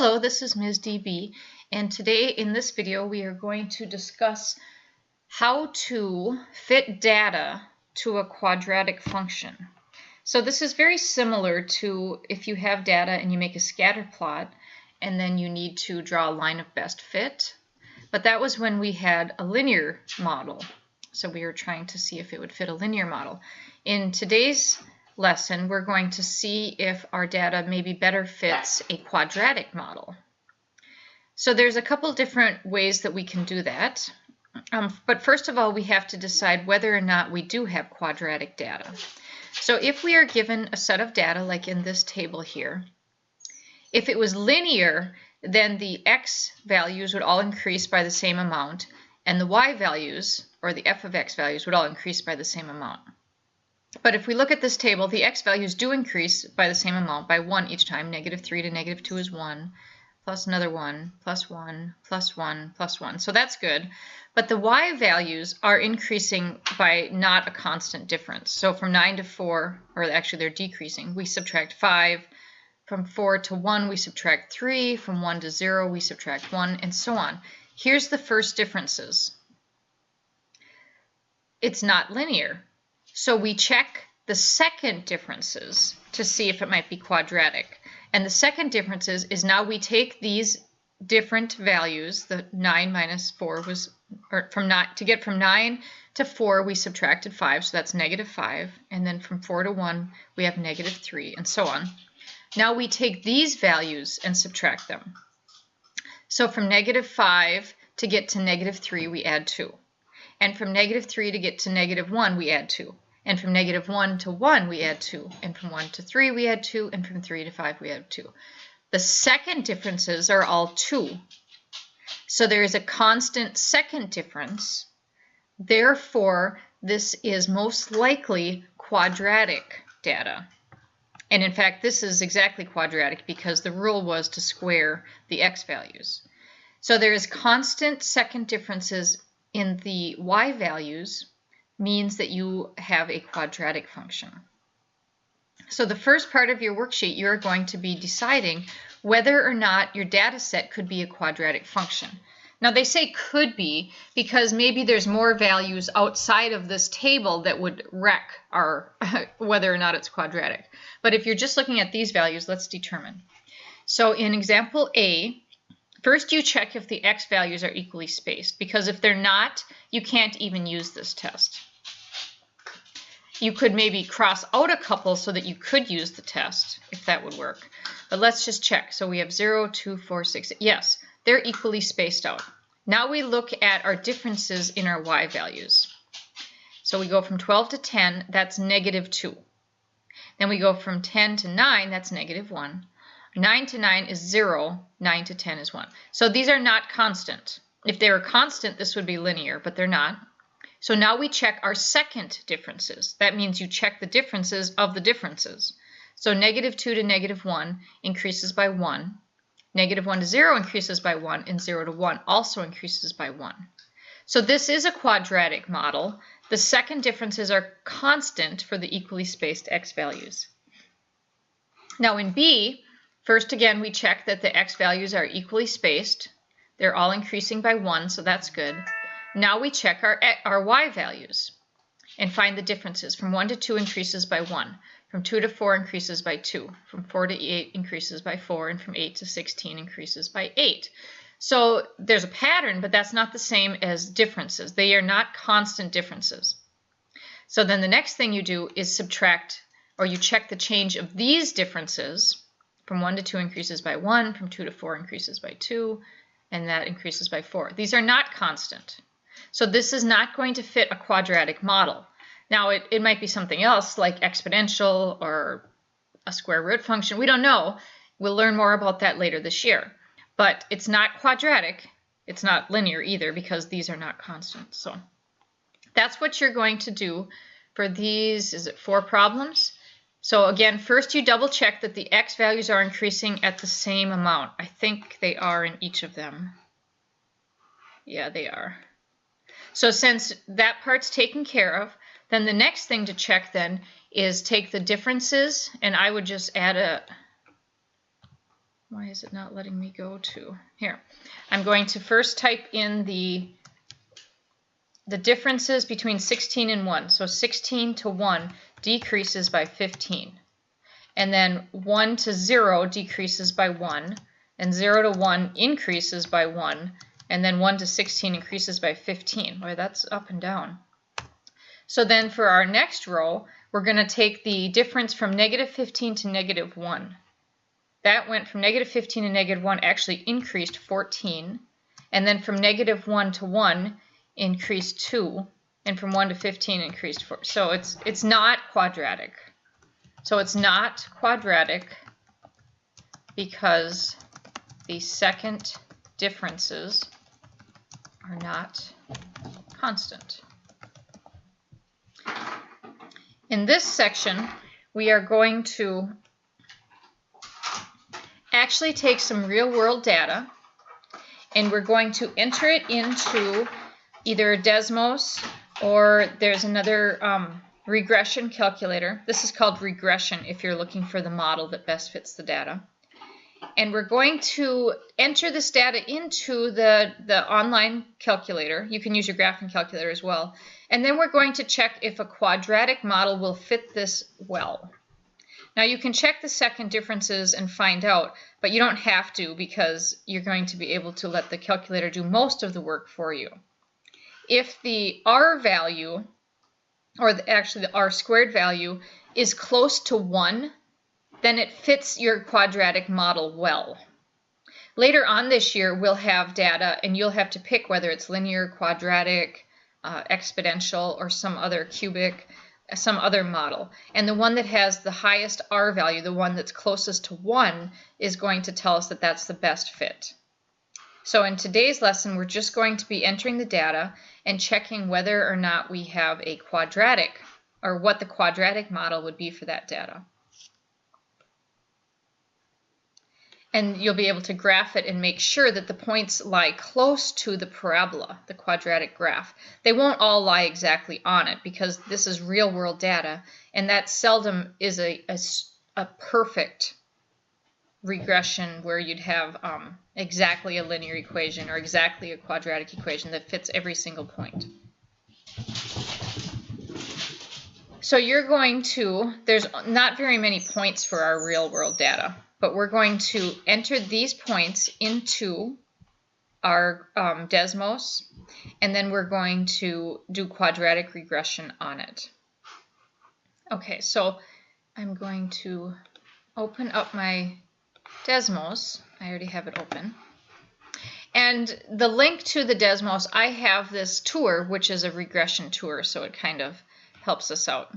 Hello, this is Ms. DB, and today in this video we are going to discuss how to fit data to a quadratic function. So this is very similar to if you have data and you make a scatter plot and then you need to draw a line of best fit, but that was when we had a linear model. So we were trying to see if it would fit a linear model. In today's lesson, we're going to see if our data maybe better fits a quadratic model. So there's a couple different ways that we can do that. But first of all, we have to decide whether or not we do have quadratic data. So if we are given a set of data, like in this table here, if it was linear, then the x values would all increase by the same amount, and the y values, or the f of x values, would all increase by the same amount. But if we look at this table, the x values do increase by the same amount, by 1 each time. -3 to -2 is 1, plus another 1, plus 1, plus 1, plus 1. So that's good. But the y values are increasing by not a constant difference. So from 9 to 4, or actually they're decreasing, we subtract 5. From 4 to 1, we subtract 3. From 1 to 0, we subtract 1, and so on. Here's the first differences. It's not linear. So we check the second differences to see if it might be quadratic. And the second differences is now we take these different values, the 9 minus 4 was, or to get from 9 to 4 we subtracted 5, so that's -5, and then from 4 to 1 we have -3, and so on. Now we take these values and subtract them. So from -5 to get to -3 we add 2. And from -3 to get to -1 we add 2. And from -1 to 1 we add 2. And from 1 to 3 we add 2. And from 3 to 5 we add 2. The second differences are all 2. So there is a constant second difference. Therefore, this is most likely quadratic data. And in fact, this is exactly quadratic because the rule was to square the x values. So there is constant second differences in the y values, means that you have a quadratic function. So the first part of your worksheet, you're going to be deciding whether or not your data set could be a quadratic function. Now they say could be because maybe there's more values outside of this table that would wreck our whether or not it's quadratic. But if you're just looking at these values, let's determine. So in example A, first you check if the x values are equally spaced, because if they're not, you can't even use this test. You could maybe cross out a couple so that you could use the test, if that would work. But let's just check. So we have 0, 2, 4, 6. Yes, they're equally spaced out. Now we look at our differences in our y values. So we go from 12 to 10, that's -2. Then we go from 10 to 9, that's -1. 9 to 9 is 0, 9 to 10 is 1. So these are not constant. If they were constant, this would be linear, but they're not. So now we check our second differences. That means you check the differences of the differences. So -2 to -1 increases by 1. -1 to 0 increases by 1, and 0 to 1 also increases by 1. So this is a quadratic model. The second differences are constant for the equally spaced x values. Now in B, first again we check that the x values are equally spaced. They're all increasing by 1, so that's good. Now we check our y values and find the differences. From 1 to 2 increases by 1. From 2 to 4 increases by 2. From 4 to 8 increases by 4. And from 8 to 16 increases by 8. So there's a pattern, but that's not the same as differences. They are not constant differences. So then the next thing you do is subtract, or you check the change of these differences. From 1 to 2 increases by 1. From 2 to 4 increases by 2. And that increases by 4. These are not constant. So this is not going to fit a quadratic model. Now it might be something else like exponential or a square root function. We don't know. We'll learn more about that later this year. But it's not quadratic. It's not linear either because these are not constant. So that's what you're going to do for these, is it 4 problems? So again, first you double check that the x values are increasing at the same amount. I think they are in each of them. Yeah, they are. So since that part's taken care of, then the next thing to check then is take the differences, and I would just add a Why is it not letting me go to here? I'm going to first type in the differences between 16 and 1. So 16 to 1 decreases by 15. And then 1 to 0 decreases by 1. And 0 to 1 increases by 1. And then 1 to 16 increases by 15. Boy, that's up and down. So then for our next row, we're going to take the difference from negative 15 to negative 1. That went from negative 15 to negative 1, actually increased 14. And then from negative 1 to 1, increased 2. And from 1 to 15, increased 4. So it's not quadratic. So it's not quadratic because the second differences are not constant. In this section, we are going to actually take some real-world data, and we're going to enter it into either Desmos or there's another regression calculator. This is called regression if you're looking for the model that best fits the data. And we're going to enter this data into the online calculator. You can use your graphing calculator as well. And then we're going to check if a quadratic model will fit this well. Now you can check the second differences and find out, but you don't have to because you're going to be able to let the calculator do most of the work for you. If the R value, or actually the R squared value, is close to 1, then it fits your quadratic model well. Later on this year, we'll have data, and you'll have to pick whether it's linear, quadratic, exponential, or some other cubic, some other model. And the one that has the highest R value, the one that's closest to 1, is going to tell us that that's the best fit. So in today's lesson, we're just going to be entering the data and checking whether or not we have a quadratic, or what the quadratic model would be for that data. And you'll be able to graph it and make sure that the points lie close to the parabola, the quadratic graph. They won't all lie exactly on it because this is real-world data, and that seldom is a perfect regression where you'd have exactly a linear equation or exactly a quadratic equation that fits every single point. So you're going to, there's not very many points for our real-world data, but we're going to enter these points into our Desmos, and then we're going to do quadratic regression on it. Okay, so I'm going to open up my Desmos. I already have it open. And the link to the Desmos, I have this tour, which is a regression tour, so it kind of helps us out.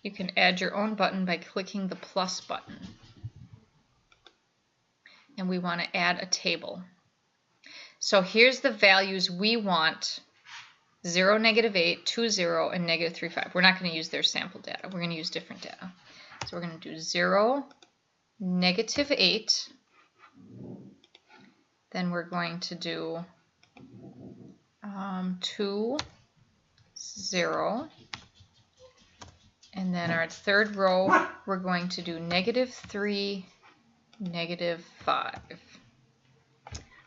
You can add your own button by clicking the plus button. And we want to add a table. So here's the values we want: 0, -8, 2, 0, and -3, 5. We're not going to use their sample data. We're going to use different data. So we're going to do 0, -8. Then we're going to do 2, 0. And then our third row, we're going to do -3, -5.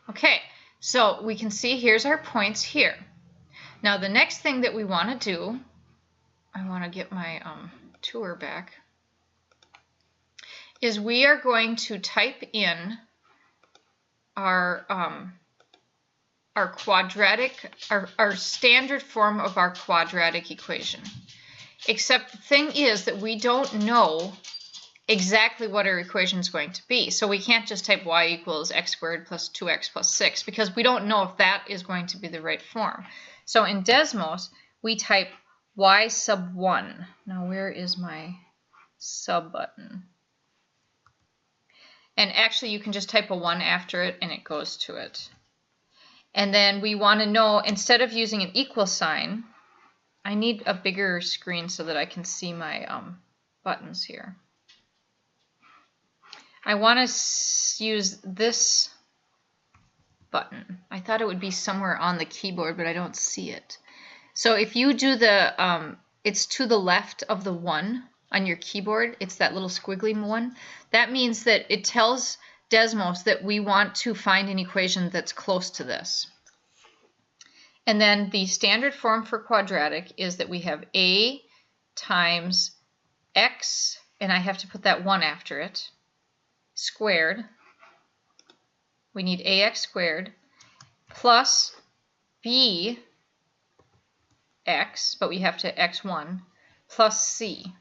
Okay, so we can see here's our points here. Now the next thing that we want to do, I want to get my tour back, is we are going to type in our quadratic, our standard form of our quadratic equation. Except the thing is that we don't know exactly what our equation is going to be. So we can't just type y equals x squared plus 2x plus 6 because we don't know if that is going to be the right form. So in Desmos, we type y sub 1. Now where is my sub button? And actually you can just type a 1 after it and it goes to it. And then we want to know, instead of using an equal sign, I need a bigger screen so that I can see my buttons here. I want to use this button. I thought it would be somewhere on the keyboard, but I don't see it. So if you do the, it's to the left of the 1 on your keyboard, it's that little squiggly one. That means that it tells Desmos that we want to find an equation that's close to this. And then the standard form for quadratic is that we have a times x, and I have to put that 1 after it, squared. We need ax squared plus bx, but we have to x1, plus c.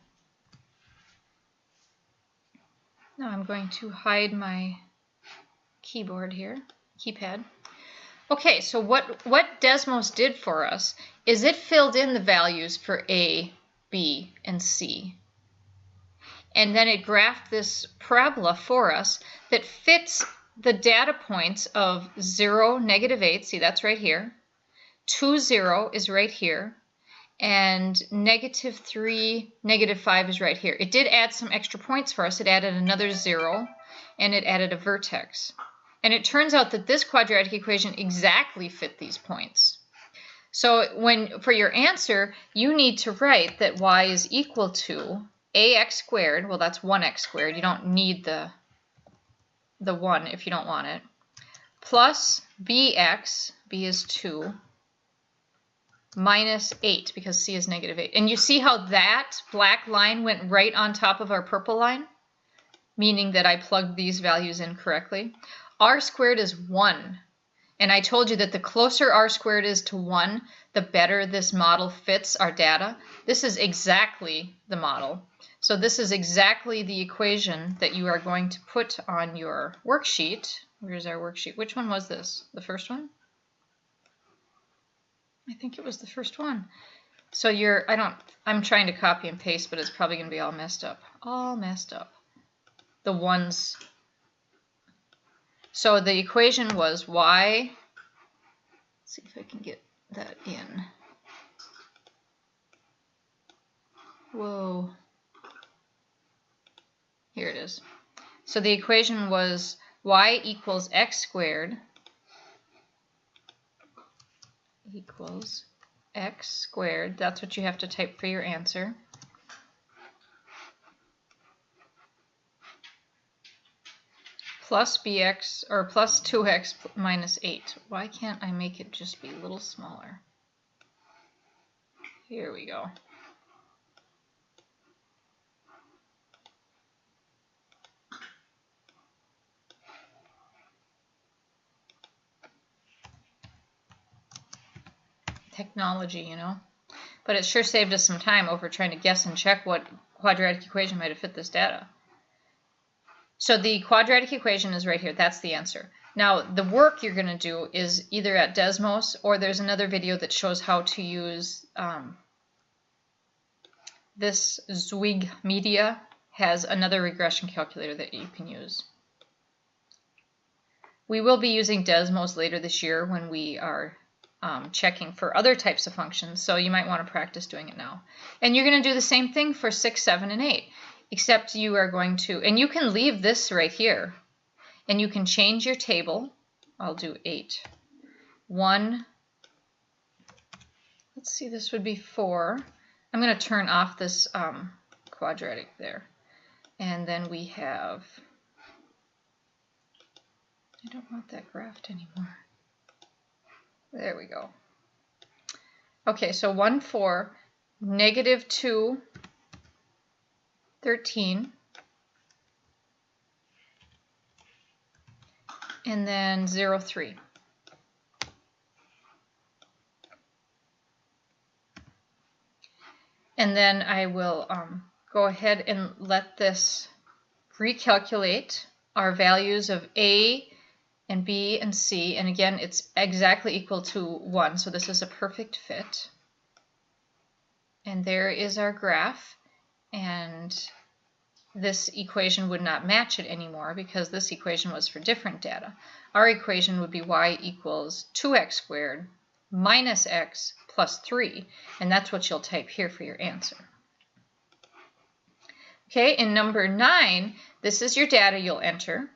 Now I'm going to hide my keyboard here, keypad. Okay, so what Desmos did for us is it filled in the values for A, B, and C. And then it graphed this parabola for us that fits the data points of 0, -8, see that's right here, 2, 0 is right here, and -3, -5 is right here. It did add some extra points for us. It added another 0, and it added a vertex. And it turns out that this quadratic equation exactly fit these points. So for your answer, you need to write that y is equal to ax squared, well that's 1x squared, you don't need the 1 if you don't want it, plus bx, b is 2, minus 8, because c is -8. And you see how that black line went right on top of our purple line? Meaning that I plugged these values in correctly. R squared is 1. And I told you that the closer R squared is to 1, the better this model fits our data. This is exactly the model. So this is exactly the equation that you are going to put on your worksheet. Where's our worksheet? Which one was this? The first one? I think it was the first one. So I'm trying to copy and paste, but it's probably going to be all messed up. All messed up. The ones. So the equation was y, let's see if I can get that in. Whoa. Here it is. So the equation was y equals x squared equals x squared. That's what you have to type for your answer. Plus bx, or plus 2x minus 8. Why can't I make it just be a little smaller? Here we go. Technology, you know. But it sure saved us some time over trying to guess and check what quadratic equation might have fit this data. So the quadratic equation is right here. That's the answer. Now, the work you're going to do is either at Desmos, or there's another video that shows how to use this Zwig Media has another regression calculator that you can use. We will be using Desmos later this year when we are checking for other types of functions, so you might want to practice doing it now. And you're going to do the same thing for 6, 7, and 8. Except you are going to, and you can leave this right here, and you can change your table. I'll do 8. 1, let's see, this would be 4. I'm going to turn off this quadratic there. And then we have, I don't want that graphed anymore. There we go. Okay, so 1, 4, -2, 13, and then 0, 3. And then I will go ahead and let this recalculate our values of A and B and C. And again, it's exactly equal to 1, so this is a perfect fit. And there is our graph. And this equation would not match it anymore because this equation was for different data. Our equation would be y equals 2x squared minus x plus 3, and that's what you'll type here for your answer. Okay, in number 9, this is your data you'll enter.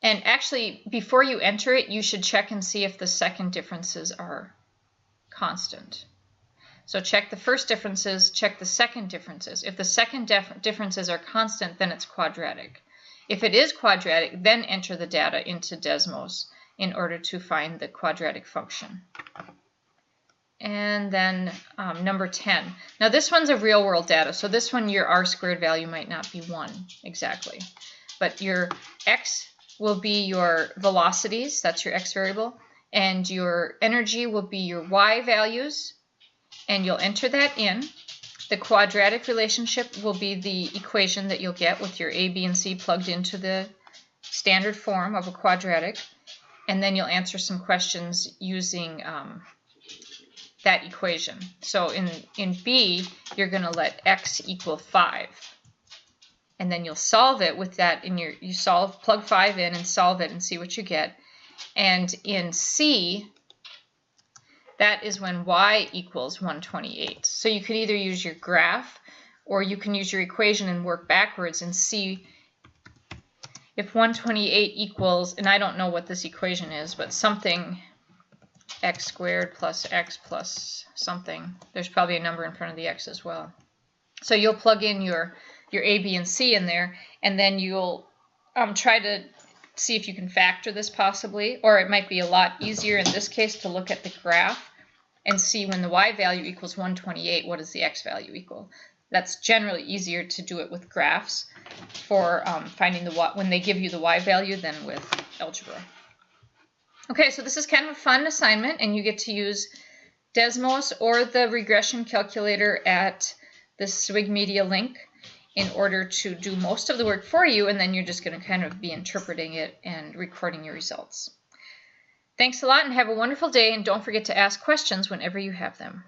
And actually, before you enter it, you should check and see if the second differences are constant. So check the first differences, check the second differences. If the second differences are constant, then it's quadratic. If it is quadratic, then enter the data into Desmos in order to find the quadratic function. And then number 10. Now this one's a real world data, so this one your r squared value might not be 1 exactly. But your x will be your velocities, that's your x variable, and your energy will be your y values, and you'll enter that in. The quadratic relationship will be the equation that you'll get with your a, b, and c plugged into the standard form of a quadratic, and then you'll answer some questions using that equation. So in b, you're going to let x equal 5. And then you'll solve it with that in your, plug 5 in and solve it and see what you get. And in C, that is when y equals 128. So you could either use your graph or you can use your equation and work backwards and see if 128 equals, and I don't know what this equation is, but something x squared plus x plus something. There's probably a number in front of the x as well. So you'll plug in your a, b, and c in there, and then you'll try to see if you can factor this possibly, or it might be a lot easier in this case to look at the graph and see when the y value equals 128, what does the x value equal? That's generally easier to do it with graphs for finding the y, when they give you the y value, than with algebra. Okay, so this is kind of a fun assignment, and you get to use Desmos or the regression calculator at the Swig Media link in order to do most of the work for you, and then you're just going to kind of be interpreting it and recording your results. Thanks a lot and have a wonderful day, and don't forget to ask questions whenever you have them.